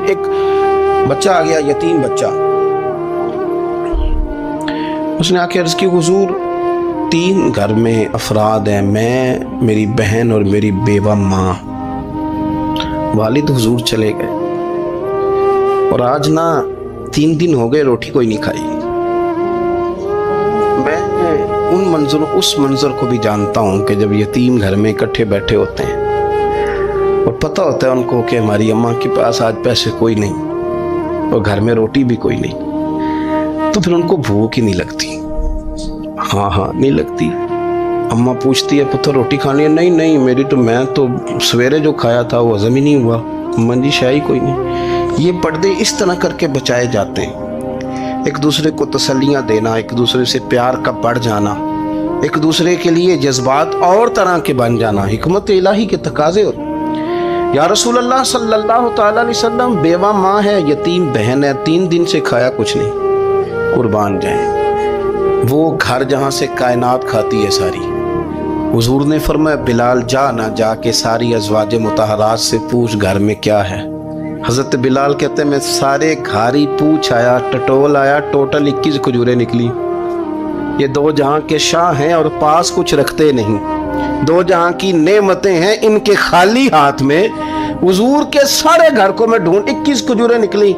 ایک بچہ آ گیا، یتیم بچہ، اس نے آ کے عرض کی حضور 3 گھر میں افراد ہیں، میں، میری بہن اور میری بیوہ ماں، والد حضور چلے گئے اور آج نا 3 دن ہو گئے روٹی کوئی نہیں کھائی۔ میں اس منظر کو بھی جانتا ہوں کہ جب یتیم گھر میں اکٹھے بیٹھے ہوتے ہیں اور پتہ ہوتا ہے ان کو کہ ہماری اماں کے پاس آج پیسے کوئی نہیں اور گھر میں روٹی بھی کوئی نہیں، تو پھر ان کو بھوک ہی نہیں لگتی۔ ہاں نہیں لگتی۔ اماں پوچھتی ہے پتر روٹی کھانی ہے؟ نہیں میں تو سویرے جو کھایا تھا وہ ہضم ہی نہیں ہوا، اماں جی شاہی کوئی نہیں۔ یہ پردے اس طرح کر کے بچائے جاتے ہیں، ایک دوسرے کو تسلیاں دینا، ایک دوسرے سے پیار کا بڑھ جانا، ایک دوسرے کے لیے جذبات اور طرح کے بن جانا، حکمت الہی کے تقاضے ہوتے۔ یا رسول اللہ صلی اللہ تعالی علیہ وسلم، بیوہ ماں ہے، یتیم بہن ہے، 3 دن سے کھایا کچھ نہیں، قربان جائیں۔ وہ گھر جہاں سے کائنات کھاتی ہے ساری، حضور نے فرمایا بلال جا کے ساری ازواج مطہرات سے پوچھ گھر میں کیا ہے۔ حضرت بلال کہتے ہیں میں سارے گھاری پوچھ آیا، ٹٹول آیا، ٹوٹل 21 کھجوریں نکلی۔ یہ 2 جہاں کے شاہ ہیں اور پاس کچھ رکھتے نہیں، 2 جہاں کی نعمتیں ہیں، ان کے خالی ہاتھ میں حضور کے سارے گھر کو میں ڈھونڈ 21 کھجوریں نکلی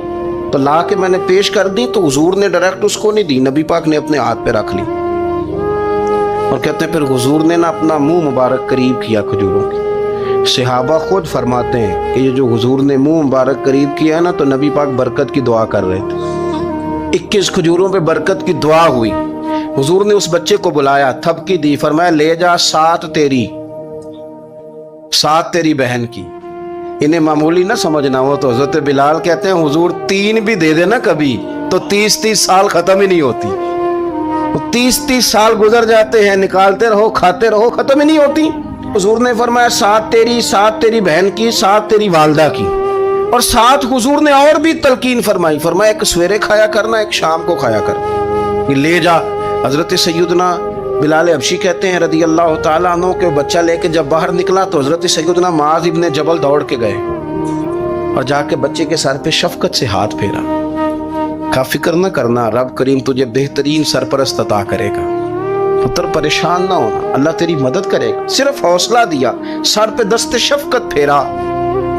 تو لا کے میں نے پیش کر دی، تو حضور نے ڈائریکٹ اس کو نہیں دی، نبی پاک نے اپنے ہاتھ پہ رکھ لی اور کہتے ہیں پھر حضور نے نا اپنا منہ مبارک قریب کیا کھجوروں کی۔ صحابہ خود فرماتے ہیں کہ یہ جو حضور نے منہ مبارک قریب کیا ہے نا تو نبی پاک برکت کی دعا کر رہے تھے، 21 کھجوروں پہ برکت کی دعا ہوئی۔ حضور نے اس بچے کو بلایا، تھپکی دی، فرمایا لے جا 7 تیری بہن کی۔ انہیں معمولی نہ سمجھنا ہو تو حضرت بلال کہتے ہیں حضور 3 بھی دے دینا کبھی تو 30 سال ختم ہی نہیں ہوتی، 30 سال گزر جاتے ہیں، نکالتے رہو کھاتے رہو، ختم ہی نہیں ہوتی۔ حضور نے فرمایا 7 تیری بہن کی، 7 تیری والدہ کی، اور 7 حضور نے اور بھی تلقین فرمائی، فرمایا ایک سویرے کھایا کرنا، ایک شام کو کھایا کر، لے جا۔ حضرت سیدنا بلال حبشی کہتے ہیں رضی اللہ تعالیٰ عنہ کہ بچہ لے کے جب باہر نکلا تو حضرت سیدنا معاذ ابن جبل دوڑ کے گئے اور جا کے بچے کے سر پہ شفقت سے ہاتھ پھیرا، کہا فکر نہ کرنا، رب کریم تجھے بہترین سرپرست عطا کرے گا، پتر پریشان نہ ہونا، اللہ تیری مدد کرے گا۔ صرف حوصلہ دیا، سر پہ دست شفقت پھیرا،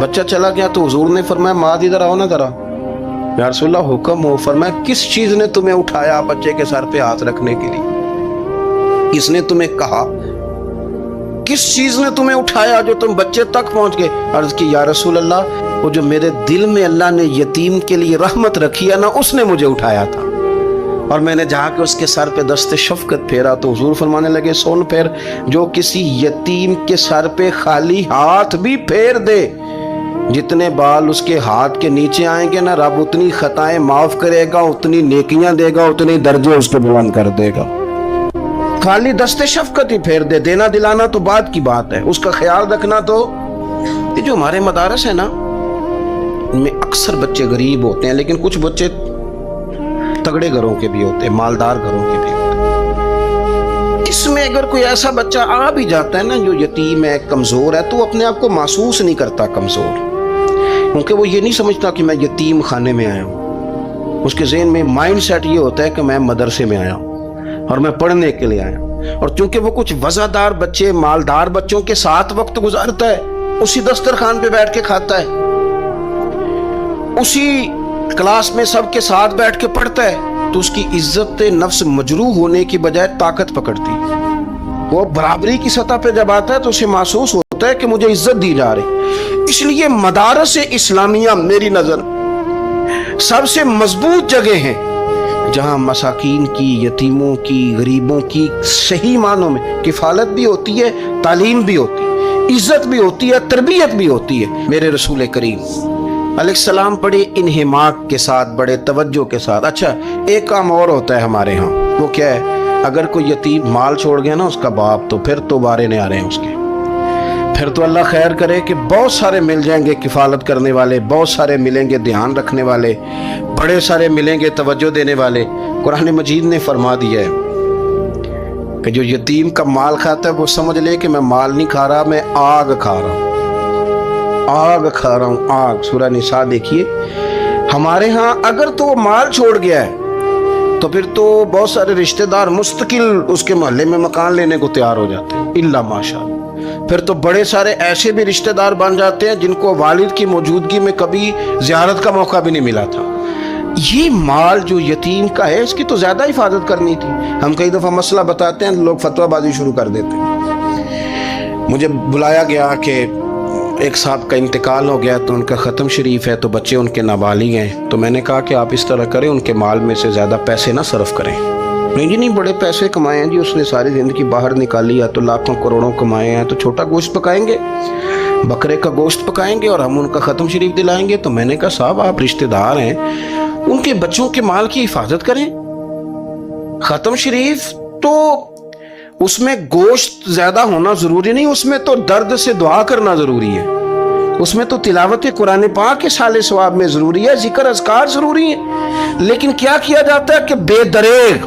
بچہ چلا گیا تو حضور نے فرمایا معاذ ادھر آؤ نا ذرا۔ یا رسول اللہ حکم ہو۔ فرمایا کس چیز نے تمہیں اٹھایا بچے کے سر پہ ہاتھ رکھنے کے لیے؟ کس نے تمہیں کہا؟ کس چیز نے تمہیں اٹھایا جو تم بچے تک پہنچ گئے؟ عرض کی یا رسول اللہ وہ جو میرے دل میں اللہ نے یتیم کے لیے رحمت رکھی ہے نا، اس نے مجھے اٹھایا تھا، اور میں نے جا کے اس کے سر پہ دست شفقت پھیرا تو حضور فرمانے لگے سن پھر، جو کسی یتیم کے سر پہ خالی ہاتھ بھی پھیر دے، جتنے بال اس کے ہاتھ کے نیچے آئیں گے نا، رب اتنی خطائیں معاف کرے گا، اتنی نیکیاں دے گا، اتنے درجے اس کو بلند کر دے گا۔ خالی دست شفقت ہی پھیر دے، دینا دلانا تو بعد کی بات ہے، اس کا خیال رکھنا تو۔ یہ جو ہمارے مدارس ہیں نا، ان میں اکثر بچے غریب ہوتے ہیں، لیکن کچھ بچے تگڑے گھروں کے بھی ہوتے ہیں، مالدار گھروں کے بھی ہوتے ہیں۔ اس میں اگر کوئی ایسا بچہ آ بھی جاتا ہے نا جو یتیم ہے، کمزور ہے، تو اپنے آپ کو محسوس نہیں کرتا کمزور، کیونکہ وہ یہ نہیں سمجھتا کہ میں یتیم خانے میں آیا ہوں۔ اس کے ذہن میں مائنڈ سیٹ یہ ہوتا ہے کہ میں مدرسے میں آیا ہوں اور میں پڑھنے کے لیے آیا ہوں، اور چونکہ وہ کچھ وزادار بچے، مالدار بچوں کے ساتھ وقت گزارتا ہے، اسی دسترخوان پہ بیٹھ کے کھاتا ہے، اسی کلاس میں سب کے ساتھ بیٹھ کے پڑھتا ہے، تو اس کی عزت نفس مجروح ہونے کی بجائے طاقت پکڑتی ہے۔ وہ برابری کی سطح پہ جب آتا ہے تو اسے محسوس ہوتا ہے کہ مجھے عزت دی جا رہی۔ اس لیے مدارس اسلامیہ میری نظر سب سے مضبوط جگہ ہیں جہاں مساکین کی، یتیموں کی، غریبوں کی صحیح معنوں میں کفالت بھی ہوتی ہے، تعلیم بھی ہوتی ہے، عزت بھی ہوتی ہے، تربیت بھی ہوتی ہے۔ میرے رسول کریم علیہ السلام بڑے انہماک کے ساتھ، بڑے توجہ کے ساتھ۔ اچھا ایک کام اور ہوتا ہے ہمارے ہاں، وہ کیا ہے؟ اگر کوئی یتیم مال چھوڑ گیا نا اس کا باپ، تو پھر تو بارے نہیں آ رہے ہیں اس کے، پھر تو اللہ خیر کرے کہ بہت سارے مل جائیں گے کفالت کرنے والے، بہت سارے ملیں گے دھیان رکھنے والے، بڑے سارے ملیں گے توجہ دینے والے۔ قرآن مجید نے فرما دیا ہے کہ جو یتیم کا مال کھاتا ہے وہ سمجھ لے کہ میں مال نہیں کھا رہا، میں آگ کھا رہا ہوں، आग खा रहा हूँ, आग। सूरह निसा देखिए। हमारे यहाँ अगर तो वो माल छोड़ गया है तो फिर तो बहुत सारे रिश्तेदार मुस्तकिल उसके मोहल्ले में मकान लेने को तैयार हो जाते हैं, इल्ला माशाअल्लाह। फिर तो बड़े सारे ऐसे भी रिश्तेदार बन जाते हैं जिनको वालिद की मौजूदगी में कभी ज़ियारत का मौका भी नहीं मिला था। ये माल जो यतीम का है इसकी तो ज़्यादा हिफाजत करनी थी। हम कई दफ़ा मसला बताते हैं, लोग फतवाबाजी शुरू कर देते हैं। मुझे बुलाया गया कि एक साहब का इंतकाल हो गया तो उनका ख़त्म शरीफ है, तो बच्चे उनके नाबालिग हैं। तो मैंने कहा कि आप इस तरह करें, उनके माल में से ज़्यादा पैसे ना सर्फ करें। नहीं जी नहीं, बड़े पैसे कमाए हैं जी उसने, सारी ज़िंदगी बाहर निकाली है तो लाखों करोड़ों कमाए हैं, तो छोटा गोश्त पकाएंगे, बकरे का गोश्त पकाएंगे और हम उनका ख़त्म शरीफ दिलाएंगे। तो मैंने कहा साहब आप रिश्तेदार हैं, उनके बच्चों के माल की हिफाजत करें। ख़त्म शरीफ तो उसमें गोश्त ज्यादा होना जरूरी नहीं, उसमें तो दर्द से दुआ करना जरूरी है, उसमें तो तिलावत कुरान पाक के साले सवाब में जरूरी है, जिक्र अज़कार जरूरी है। लेकिन क्या किया जाता है कि बेदरेग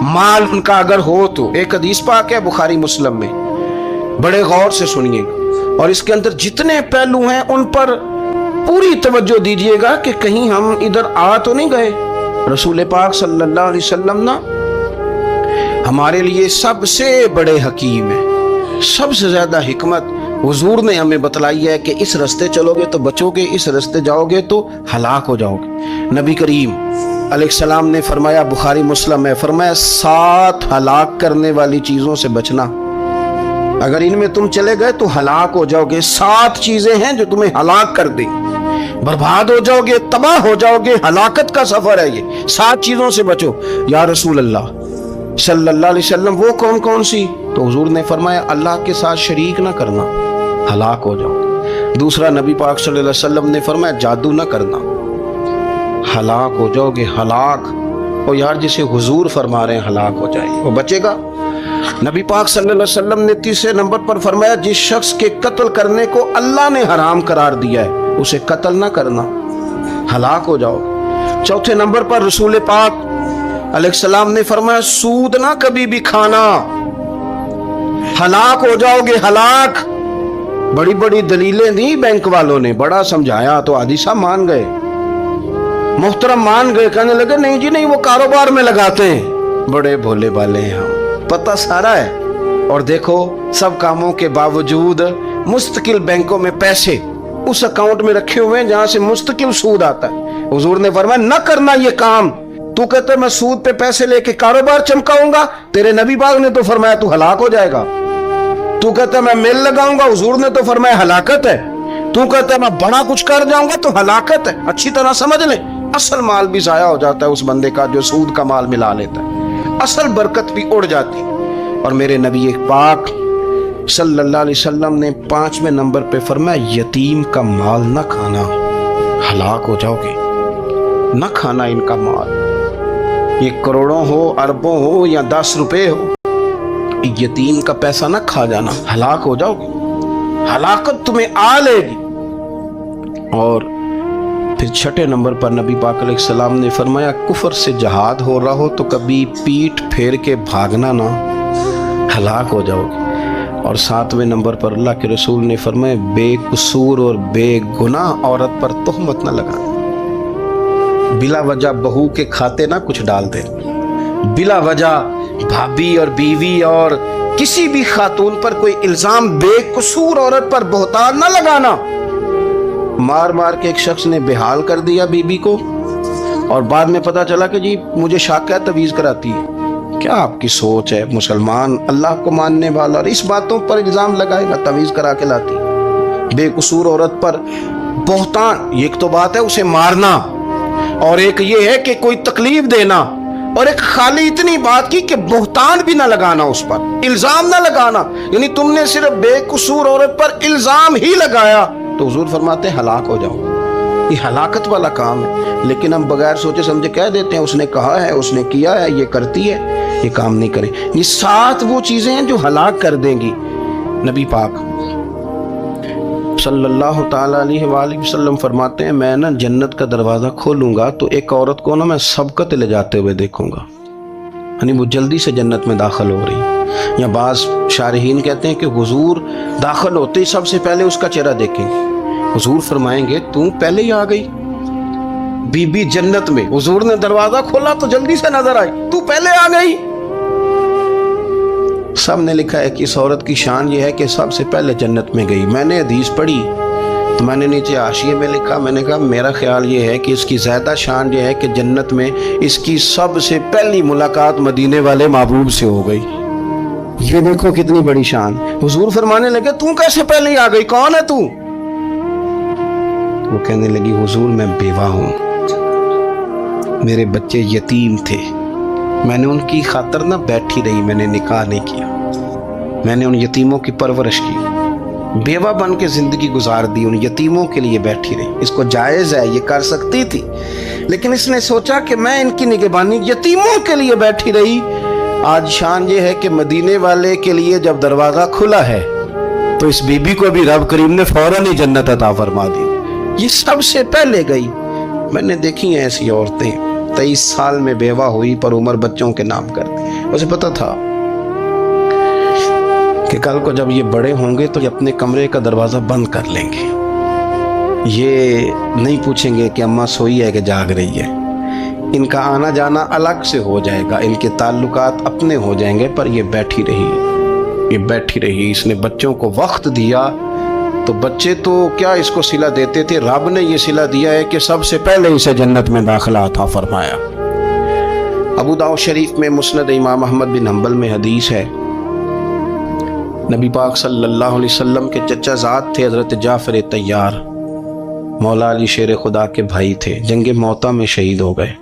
माल उनका अगर हो तो, एक हदीस पाक है बुखारी मुस्लिम में, बड़े गौर से सुनिएगा और इसके अंदर जितने पहलू हैं उन पर पूरी तवज्जो दीजिएगा कि कहीं हम इधर आ तो नहीं गए। रसूल पाक सल्लल्लाहु अलैहि वसल्लम ना हमारे लिए सबसे बड़े हकीम है, सबसे ज्यादा हिकमत हुजूर ने हमें बतलाई है कि इस रास्ते चलोगे तो बचोगे, इस रास्ते जाओगे तो हलाक हो जाओगे। नबी करीम अलैहिस्सलाम ने फरमाया, बुखारी मुस्लिम है, फरमाया 7 हलाक करने वाली चीजों से बचना, अगर इनमें तुम चले गए तो हलाक हो जाओगे। 7 चीजें हैं जो तुम्हें हलाक कर देंगी, बर्बाद हो जाओगे, तबाह हो जाओगे, हलाकत का सफर है ये। 7 चीजों से बचो। या रसूल अल्लाह सल्लल्लाहु अलैहि वसल्लम वो कौन कौन सी? तो हुजूर ने फरमाया अल्लाह के साथ शरीक ना करना, हलाक हो जाओगे। दूसरा नबी पाक सल्लल्लाहु अलैहि वसल्लम ने फरमाया जादू ना करना, हलाक हो जाओगे। हलाक ओ यार, जिसे हुजूर फरमा रहे हैं हलाक हो जाए वो बचेगा। नबी पाक सल्लल्लाहु अलैहि वसल्लम ने तीसरे नंबर पर फरमाया जिस शख्स के कत्ल करने को अल्लाह ने हराम करार दिया है उसे कत्ल ना करना, हलाक हो जाओगे। चौथे नंबर पर रसूल पाक अलैहिस्सलाम ने फरमाया सूद ना कभी भी खाना, हलाक हो जाओगे, हलाक। बड़ी बड़ी दलीलें दी बैंक वालों ने, बड़ा समझाया तो आदि साहब मान गए, मोहतरम मान गए, कहने लगे नहीं जी नहीं वो कारोबार में लगाते हैं। बड़े भोले भाले हैं हम, पता सारा है। और देखो सब कामों के बावजूद मुस्तकिल बैंकों में पैसे उस अकाउंट में रखे हुए हैं जहां से मुस्तकिल सूद आता है। हुजूर ने फरमाया न करना ये काम। तू कहता मैं सूद पे पैसे लेके कारोबार चमकाऊंगा, तेरे नबी पाक ने तो फरमाया तू हलाक हो जाएगा। तू कहता मैं मिल लगाऊंगा, हुजूर ने तो फरमाया हलाकत है। तू कहता मैं बड़ा कुछ कर जाऊंगा तो हलाकत है। अच्छी तरह समझ ले, असल माल भी जाया हो जाता है उस बंदे का जो सूद का माल मिला लेता है, असल बरकत भी उड़ जाती। और मेरे नबी पाक सल्लल्लाहु अलैहि वसल्लम ने 5वें नंबर पे फरमाया यतीम का माल न खाना, हलाक हो जाओगे। न खाना इनका माल, ये करोड़ों हो, अरबों हो या 10 रुपए हो, यतीम का पैसा ना खा जाना, हलाक हो जाओगे, हलाकत तुम्हें आ लेगी। और फिर 6ठे नंबर पर नबी पाक अलैहिस्सलाम ने फरमाया कुफर से जहाद हो रहा हो तो कभी पीठ फेर के भागना ना, हलाक हो जाओगे। और 7वें नंबर पर अल्लाह के रसूल ने फरमाया बेकसूर और बेगुनाह औरत पर तोहमत ना लगाना, बिला वजह बहू के खाते ना कुछ डाल दे, बिला वजह भाभी और बीवी और किसी भी खातून पर कोई इल्जाम बेकसूर औरत पर बहतान ना लगाना। मार मार के एक शख्स ने बेहाल कर दिया बीबी को और बाद में पता चला कि जी मुझे शक है तवीज कराती है। क्या आपकी सोच है? मुसलमान अल्लाह को मानने वाला और इस बातों पर इल्जाम लगाएगा तवीज करा के लाती बेकसूर औरत पर बहतान। एक तो बात है उसे मारना और एक ये है कि कोई तकलीफ देना, और एक खाली इतनी बात की कि बहतान भी ना लगाना, उस पर इल्जाम ना लगाना। यानी तुमने सिर्फ बेकसूर औरत पर इल्जाम ही लगाया तो हुजूर फरमाते हैं हलाक हो जाओ। ये हलाकत वाला काम है, लेकिन हम बगैर सोचे समझे कह देते हैं उसने कहा है, उसने किया है, ये करती है, ये काम नहीं करें। ये 7 वो चीजें हैं जो हलाक कर देंगी। नबी पाक सल्लल्लाहु ताला अलैहि वसल्लम फरमाते हैं मैं ना जन्नत का दरवाजा खोलूंगा तो एक औरत को ना मैं सबकत ले जाते हुए देखूंगा, यानी वो जल्दी से जन्नत में दाखिल हो रही। या बाज शारहीन कहते हैं कि हुजूर दाखिल होते ही सबसे पहले उसका चेहरा देखेंगे, हुजूर फरमाएंगे तू पहले ही आ गई, बीबी जन्नत में, हुजूर ने दरवाजा खोला तो जल्दी से नजर आई, तू पहले आ गई। सब ने लिखा है कि इस औरत की शान ये है कि सबसे पहले जन्नत में गई। मैंने हदीस पढ़ी तो मैंने नीचे हाशिए में लिखा, मैंने कहा मेरा ख्याल ये है कि इसकी ज़्यादा शान ये है कि जन्नत में इसकी सबसे पहली मुलाकात मदीने वाले महबूब से हो गई। ये देखो कितनी बड़ी शान। हुजूर फरमाने लगे तू कैसे पहले ही आ गई, कौन है तू? वो कहने लगी हुजूर मैं बेवा हूँ, मेरे बच्चे यतीम थे, मैंने उनकी खातर ना बैठी रही, मैंने निकाह नहीं किया, मैंने उन यतीमों की परवरिश की, बेवा बन के जिंदगी गुजार दी, उन यतीमों के लिए बैठी रही। इसको जायज़ है, ये कर सकती थी, लेकिन इसने सोचा कि मैं इनकी निगहबानी यतीमों के लिए बैठी रही। आज शान ये है कि मदीने वाले के लिए जब दरवाज़ा खुला है तो इस बीबी को भी रब करीम ने फौरन ही जन्नत अता फरमा दी। ये सबसे पहले गई। मैंने देखी हैं ऐसी औरतें 23 साल में बेवा हुई पर उम्र बच्चों के नाम कर दी। उसे पता था कि कल को जब ये बड़े होंगे तो ये अपने कमरे का दरवाज़ा बंद कर लेंगे, ये नहीं पूछेंगे कि अम्मा सोई है कि जाग रही है, इनका आना जाना अलग से हो जाएगा, इनके ताल्लुकात अपने हो जाएंगे। पर ये बैठी रही, ये बैठी रही। इसने बच्चों को वक्त दिया तो बच्चे तो क्या इसको सिला देते थे, रब ने ये सिला दिया है कि सबसे पहले इसे जन्नत में दाखिला अता फरमाया। अबू दाऊद शरीफ में मुस्नद इमाम अहमद बिन हंबल में हदीस है, नबी पाक सल्लल्लाहु अलैहि वसल्लम के चचा ज़ाद थे हज़रत जाफ़र तैयार, मौला अली शेर खुदा के भाई थे, जंग मौता में शहीद हो गए।